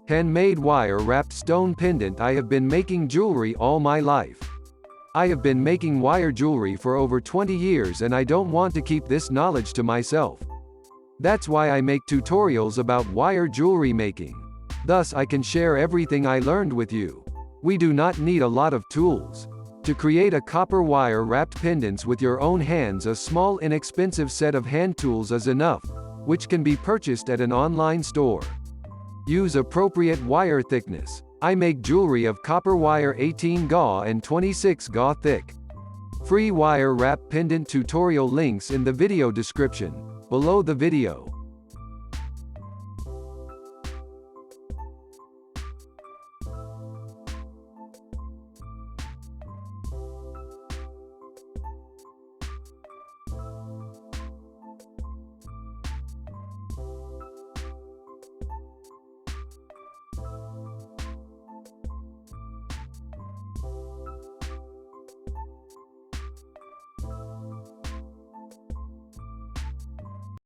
Handmade wire wrapped stone pendant. I have been making jewelry all my life. I have been making wire jewelry for over 20 years and I don't want to keep this knowledge to myself. That's why I make tutorials about wire jewelry making. Thus I can share everything I learned with you. We do not need a lot of tools. To create a copper wire wrapped pendants with your own hands, a small inexpensive set of hand tools is enough, which can be purchased at an online store. Use appropriate wire thickness. I make jewelry of copper wire 18 GA and 26 GA thick. Free wire wrap pendant tutorial links in the video description, below the video.